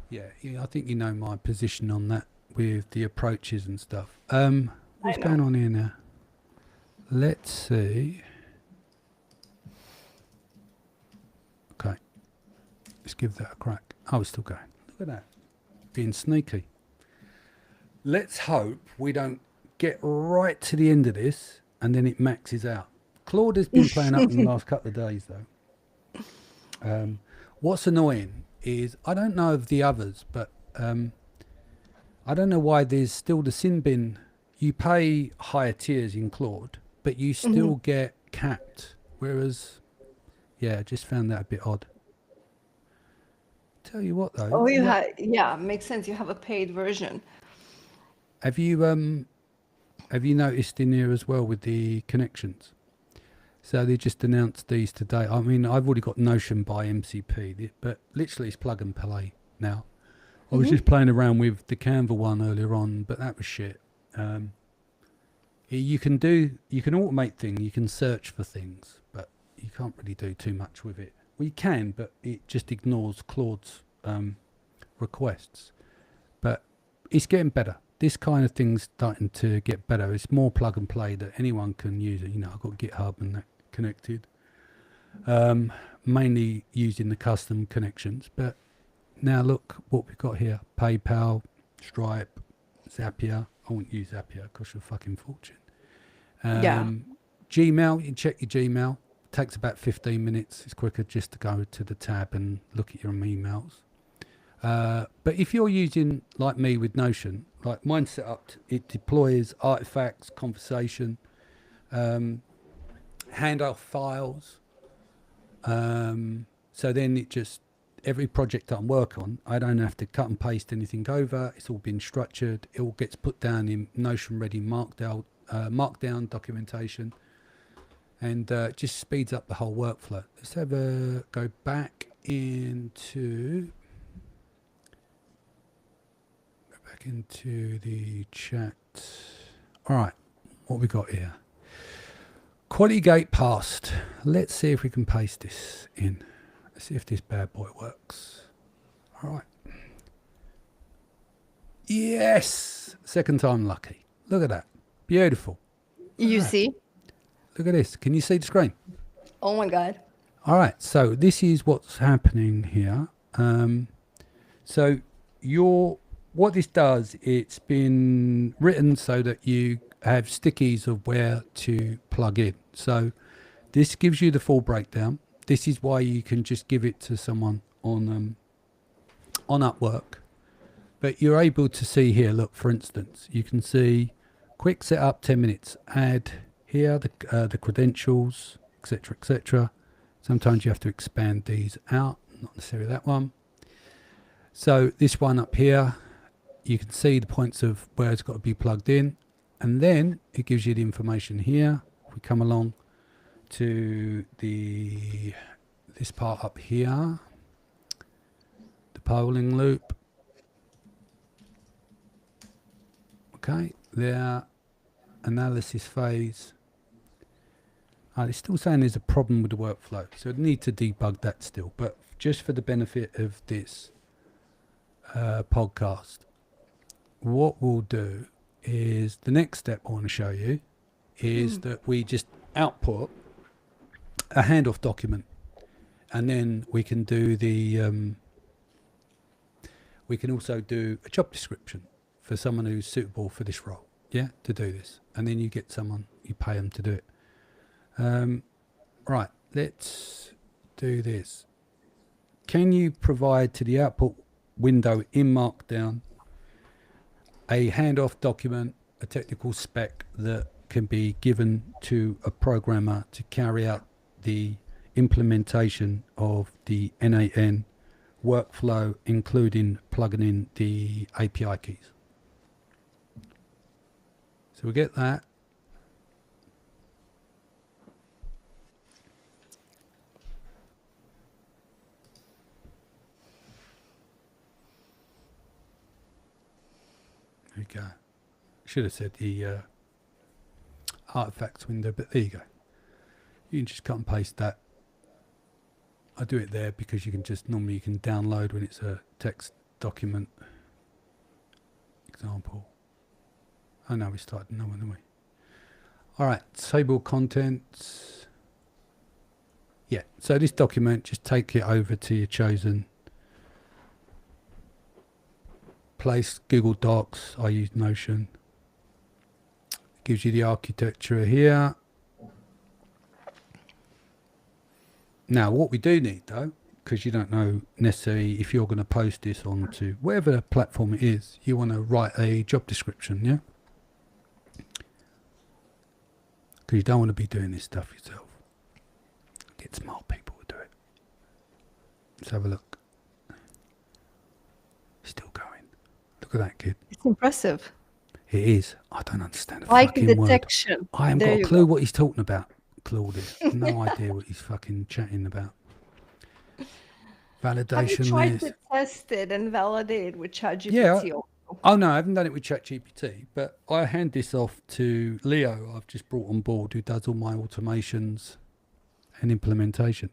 yeah, I think you know my position on that with the approaches and stuff. What's going on here now? Let's see. Okay, let's give that a crack. Oh, it's still going. Look at that, being sneaky. Let's hope we don't get right to the end of this and then it maxes out. Claude has been playing up in the last couple of days, though. What's annoying is I don't know of the others, but I don't know why there's still the sin bin. You pay higher tiers in Claude, but you still get capped. Whereas, yeah, I just found that a bit odd. Tell you what, though. Oh, yeah, makes sense. You have a paid version. Have you noticed in here as well with the connections? So they just announced these today. I mean, I've already got Notion by MCP, but literally it's plug and play now. I was just playing around with the Canva one earlier on, but that was shit. You can automate things, you can search for things, but you can't really do too much with it. Well, you can, but it just ignores Claude's requests. But it's getting better. This kind of thing's starting to get better. It's more plug and play that anyone can use it. You know, I've got GitHub and that connected. Mainly using the custom connections. But now look what we've got here. PayPal, Stripe, Zapier. I won't use Zapier, it costs you a fucking fortune. Gmail, you can check your Gmail. It takes about 15 minutes. It's quicker just to go to the tab and look at your emails. But if you're using, like me with Notion, like mine's set up, it deploys artifacts, conversation, handoff files. So then it just, every project that I'm working on, I don't have to cut and paste anything over. It's all been structured. It all gets put down in Notion ready markdown documentation, and just speeds up the whole workflow. Let's have a go back into the chat. All right, what we got here? Quality gate passed. Let's see if we can paste this in. Let's see if this bad boy works. All right. Yes, second time lucky. Look at that. Beautiful. You see? Look at this. Can you see the screen? Oh my God. All right. So this is what's happening here. So what this does, it's been written so that you have stickies of where to plug in. So this gives you the full breakdown. This is why you can just give it to someone on Upwork. But you're able to see here, look, for instance, you can see quick setup, 10 minutes. Add here the credentials, etc., etc. Sometimes you have to expand these out, not necessarily that one. So this one up here, you can see the points of where it's got to be plugged in. And then it gives you the information here. We come along to this part up here, the polling loop. Okay, there, analysis phase. It's still saying there's a problem with the workflow, so I need to debug that still. But just for the benefit of this podcast, what we'll do is the next step I want to show you is that we just output a handoff document, and then we can do we can also do a job description for someone who's suitable for this role, to do this, and then you get someone, you pay them to do it. Right, let's do this. Can you provide to the output window in Markdown a handoff document, a technical spec that can be given to a programmer to carry out the implementation of the N8N workflow, including plugging in the API keys? So we get that. There you go. Should have said the artifacts window, but there you go. You can just cut and paste that. I do it there because you can just, normally you can download when it's a text document. Example. Oh no, we started no one, didn't we? All right, table contents. Yeah, so this document, just take it over to your chosen place. Google Docs, I use Notion. Gives you the architecture here. Now, what we do need though, because you don't know necessarily if you're going to post this onto whatever platform it is, you want to write a job description, yeah? Because you don't want to be doing this stuff yourself. Get smart people to do it. Let's have a look. Still going. Look at that kid. It's impressive. It is. I don't understand a Like fucking detection. word. I haven't There got a you clue go. what he's talking about, Claudia. No idea what he's fucking chatting about. Have you Validation tried list. to test it and validate it with ChatGPT? Yeah. also? Oh no, I haven't done it with ChatGPT, but I hand this off to Leo. I've just brought on board, who does all my automations and implementations.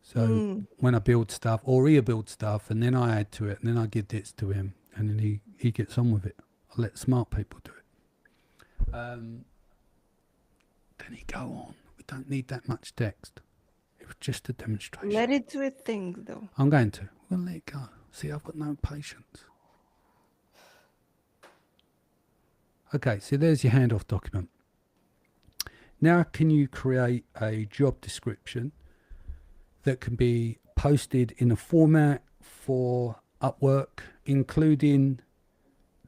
So when I build stuff, or he'll build stuff, and then I add to it, and then I give this to him, and then he gets on with it. I let smart people do it. Then he go on. We don't need that much text. It was just a demonstration. Let it do its thing, though. I'm going to. I'm going to let it go. See, I've got no patience. Okay, so there's your handoff document. Now can you create a job description that can be posted in a format for Upwork, including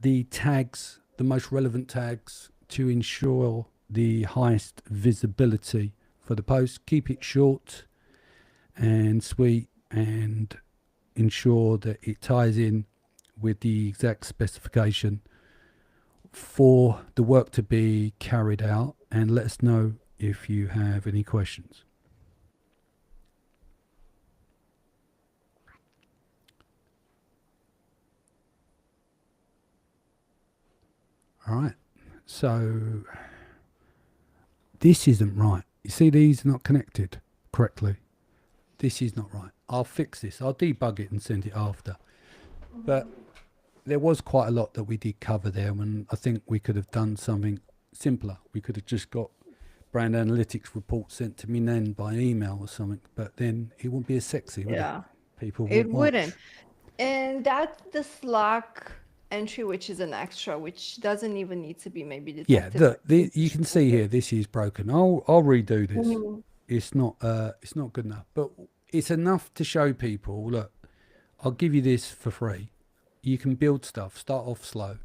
the tags, the most relevant tags, to ensure the highest visibility for the post. Keep it short and sweet and ensure that it ties in with the exact specification for the work to be carried out, and let us know if you have any questions. All right, so this isn't right. You see, these are not connected correctly. This is not right. I'll fix this. I'll debug it and send it after. But there was quite a lot that we did cover there, and I think we could have done something simpler. We could have just got brand analytics report sent to me then by email or something, but then it wouldn't be as sexy, would Yeah, it? People it would wouldn't. And that's the Slack entry, which is an extra, which doesn't even need to be maybe Yeah, detected. you can see here, this is broken. I'll redo this. Mhm. It's not good enough, but it's enough to show people, look, I'll give you this for free. You can build stuff, start off slow,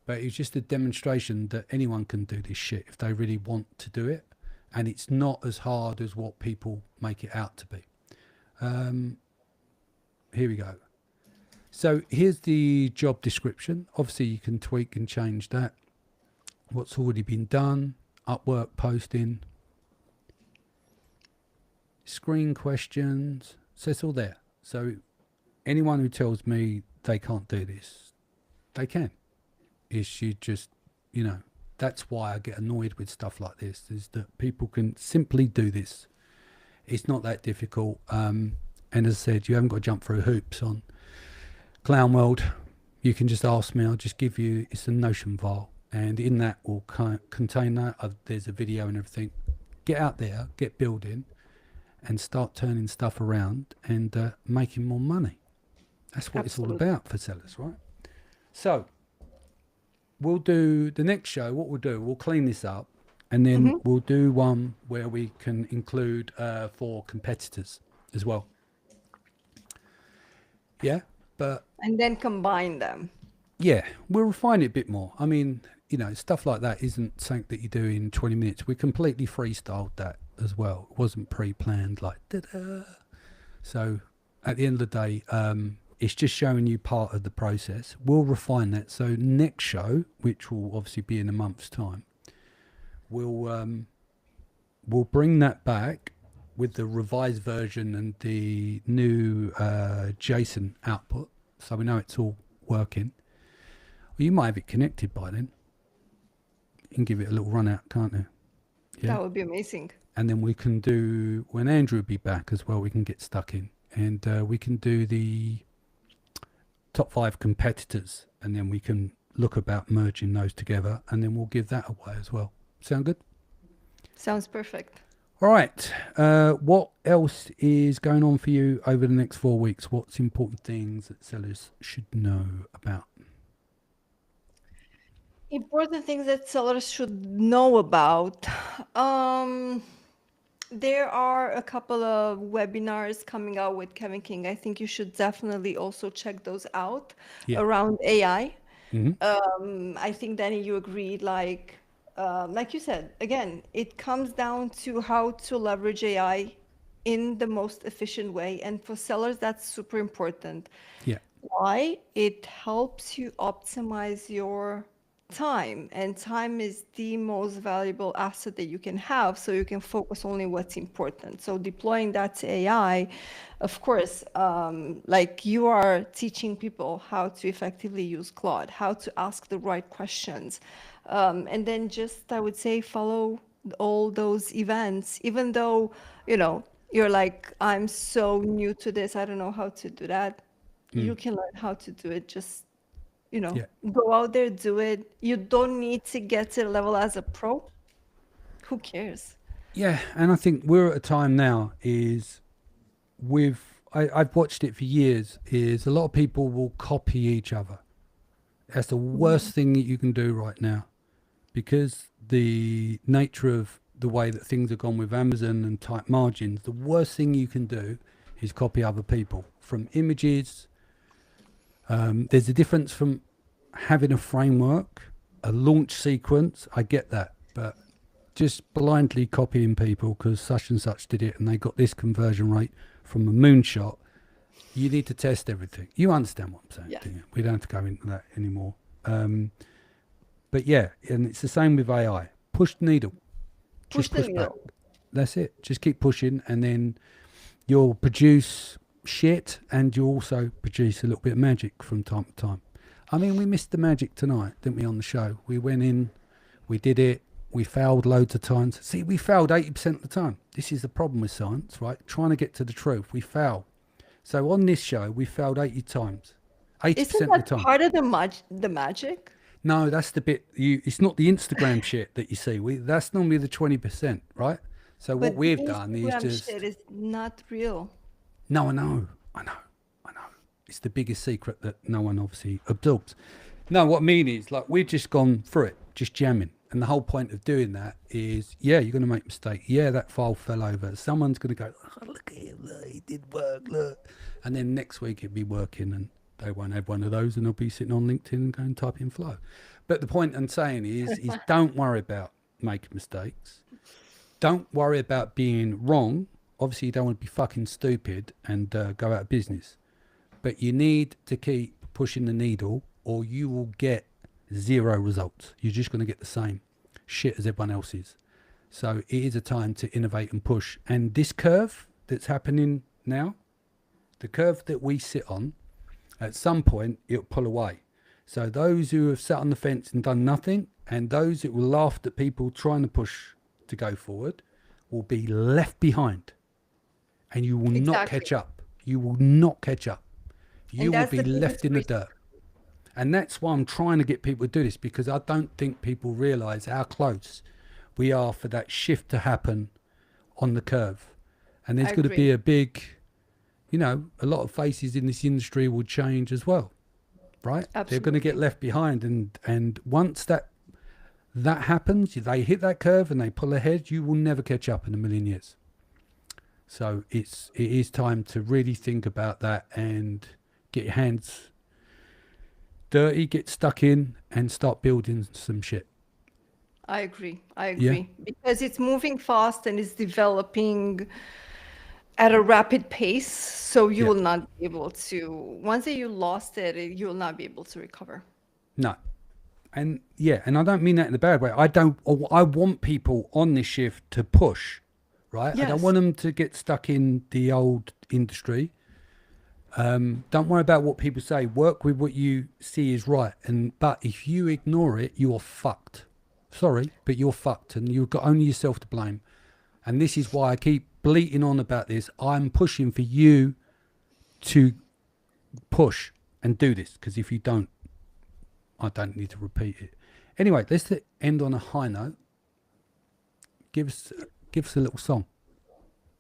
but it's just a demonstration that anyone can do this shit if they really want to do it, and it's not as hard as what people make it out to be. Here we go. So here's the job description. Obviously you can tweak and change that. What's already been done, Upwork posting, screen questions, so it's all there. So anyone who tells me they can't do this, they can. It's you just, you know, that's why I get annoyed with stuff like this, is that people can simply do this. It's not that difficult. And as I said, you haven't got to jump through hoops on Clown World. You can just ask me. I'll just give you, it's a Notion file, and in that will contain that. There's a video and everything. Get out there, get building, and start turning stuff around and making more money. That's what Absolutely. it's all about for sellers, right? So we'll do the next show. What we'll do, we'll clean this up, and then we'll do one where we can include for competitors as well. Yeah, but And then combine them. yeah, we'll refine it a bit more. I mean, you know, stuff like that isn't something that you do in 20 minutes. We completely freestyled that as well. It wasn't pre-planned like da-da. So at the end of the day, it's just showing you part of the process. We'll refine that. So next show, which will obviously be in a month's time, we'll bring that back with the revised version and the new JSON output, so we know it's all working. Well, you might have it connected by then. You can give it a little run out, can't you? Yeah. That would be amazing. And then we can do, when Andrew will be back as well, we can get stuck in, and we can do the top 5 competitors, and then we can look about merging those together, and then we'll give that away as well. Sound good? Sounds perfect. All right. What else is going on for you over the next 4 weeks? What's important things that sellers should know about? Important things that sellers should know about. There are a couple of webinars coming out with Kevin King. I think you should definitely also check those out Yeah. around AI. Mhm. I think, Danny, you agreed, like you said, again, it comes down to how to leverage AI in the most efficient way. And for sellers, that's super important. Yeah. Why? It helps you optimize your time, and time is the most valuable asset that you can have, so you can focus only what's important. So deploying that to AI, of course, like you are teaching people how to effectively use Claude, how to ask the right questions, and then just, I would say, follow all those events, even though, you're like, I'm so new to this, I don't know how to do that. You can learn how to do it. Just, Yeah. go out there, do it. You don't need to get to the level as a pro. Who cares? Yeah, and I think we're at a time now is I've watched it for years, is a lot of people will copy each other. That's the worst thing that you can do right now, because the nature of the way that things have gone with Amazon and tight margins, the worst thing you can do is copy other people from images. There's a difference from having a framework, a launch sequence. I get that, but just blindly copying people because such and such did it and they got this conversion rate from a moonshot. You need to test everything. You understand what I'm saying? Yeah. Do you? We don't have to go into that anymore. But yeah, and it's the same with AI. Push the needle. Push Just the push back. needle. That's it. Just keep pushing, and then you'll produce shit, and you'll also produce a little bit of magic from time to time. I mean, we missed the magic tonight, didn't we, on the show? We went in, we did it, we failed loads of times. See, we failed 80% of the time. This is the problem with science, right? Trying to get to the truth. We fail. So on this show, we failed 80 times. 80% Isn't of the that time. part of the magic? No, that's the bit it's not the Instagram shit that you see. That's normally the 20%, right? So what But we've done is Instagram just shit is not real. no, I know. It's the biggest secret that no one obviously absorbs. No, what I mean is like we've just gone through it, just jamming. And the whole point of doing that is, yeah, you're going to make a mistake. Yeah, that file fell over. Someone's going to go, oh, look at him, look, he did work, look. And then next week it'll be working and they won't have one of those and they'll be sitting on LinkedIn and going type in flow. But the point I'm saying is don't worry about making mistakes. Don't worry about being wrong. Obviously, you don't want to be fucking stupid and go out of business. But you need to keep pushing the needle or you will get zero results. You're just going to get the same shit as everyone else is. So it is a time to innovate and push. And this curve that's happening now, the curve that we sit on, at some point it'll pull away. So those who have sat on the fence and done nothing, and those that will laugh at people trying to push to go forward, will be left behind. And you will not Exactly. catch up. You will not catch up. You And will that's be the biggest left in the reason. dirt. And that's why I'm trying to get people to do this, because I don't think people realize how close we are for that shift to happen on the curve. And there's I going to be agree. a big, a lot of faces in this industry will change as well, right? They're going to get Absolutely. left behind. And once that happens, they hit that curve and they pull ahead, you will never catch up in a million years. So it is time to really think about that and get your hands dirty, get stuck in and start building some shit. I agree. I Yeah. agree. Because it's moving fast and it's developing at a rapid pace. So you Yeah. will not be able to, once that you lost it, you will not be able to recover. No. And and I don't mean that in a bad way. I want people on this shift to push, right? I don't Yes. want them to get stuck in the old industry. Don't worry about what people say. Work with what you see is right. But if you ignore it, you're fucked. Sorry, but you're fucked, and you've got only yourself to blame. And this is why I keep bleating on about this. I'm pushing for you to push and do this, because if you don't, I don't need to repeat it. Anyway, let's end on a high note. Give us a little song.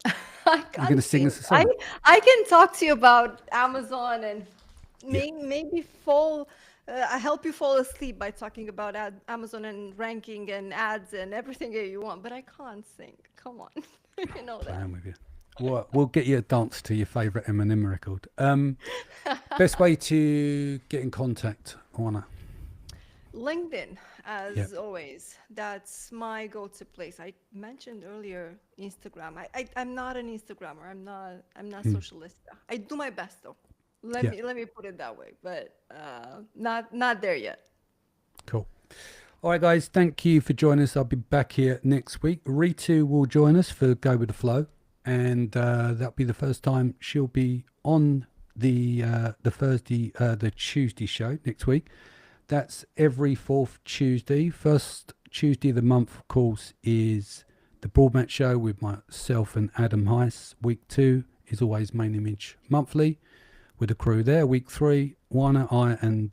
I You're can't going to sing us a I song. I can talk to you about Amazon and Yeah. maybe I help you fall asleep by talking about Amazon and ranking and ads and everything that you want, but I can't sing. Come on, you know that. Playing with you. We'll get you a dance to your favourite Eminem record. Best way to get in contact, Juana? LinkedIn, Yeah. as always, that's my go-to place. I mentioned earlier Instagram. I'm not an Instagrammer. I'm not socialista. I do my best though. Yeah. Let me put it that way, but not there yet. Cool. All right, guys. Thank you for joining us. I'll be back here next week. Ritu will join us for Go With The Flow, and that'll be the first time she'll be on the Tuesday show next week. That's every fourth Tuesday. First Tuesday of the month, of course, is the Broadmatch Show with myself and Adam Heiss. Week 2 is always Main Image Monthly with the crew there. Week 3, Warner, I and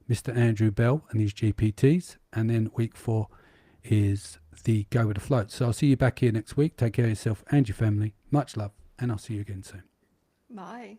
Mr. Andrew Bell and his GPTs. And then week 4 is the Go With The Float. So I'll see you back here next week. Take care of yourself and your family. Much love, and I'll see you again soon. Bye.